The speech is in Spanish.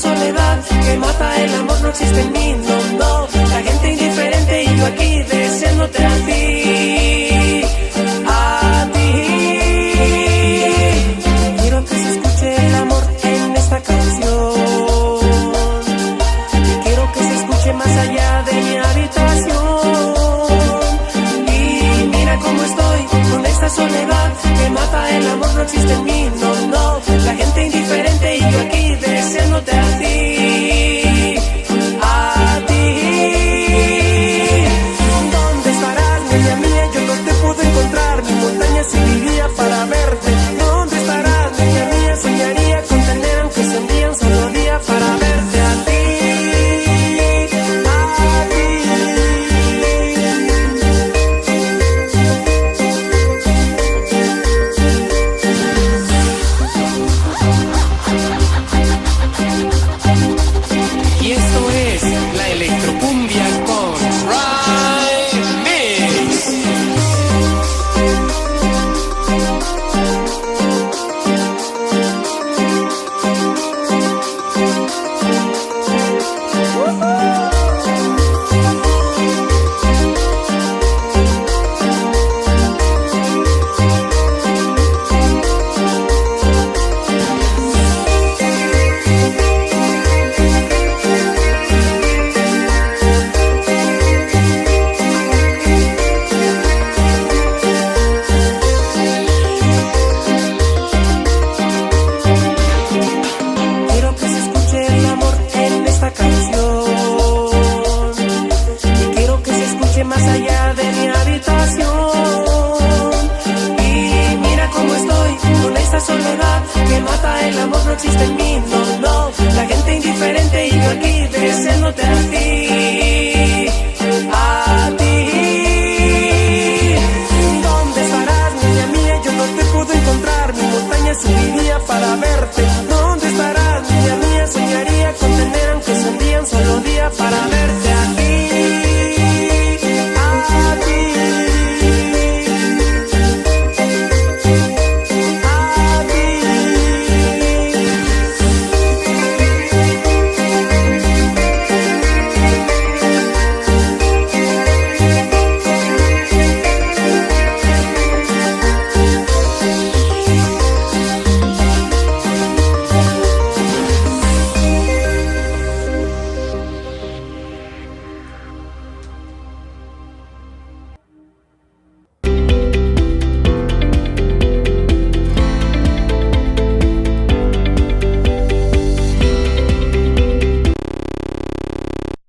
soledad que mata el amor no existe en mí, no, no. La gente indiferente y yo aquí deseándote a ti, a ti. Quiero que se escuche el amor en esta canción. Quiero que se escuche más allá de mi habitación. Y mira cómo estoy con esta soledad que mata el amor no existe en mí, no, no. La gente indiferente y yo aquí deseándote a ti, a ti. ¿Dónde estarás, niña mía? Yo no te puedo encontrar. Mi montaña seguiría para verte. ¿Dónde estarás, niña mía? Soñaría con tener aunque sea un día, un solo día para verte a ti, a ti. Y esto es la electrocumbia con Remix. Quiero que se escuche el amor en esta canción. Y quiero que se escuche más allá de mi habitación. Y mira cómo estoy con esta soledad que mata el amor no existe en mí, no.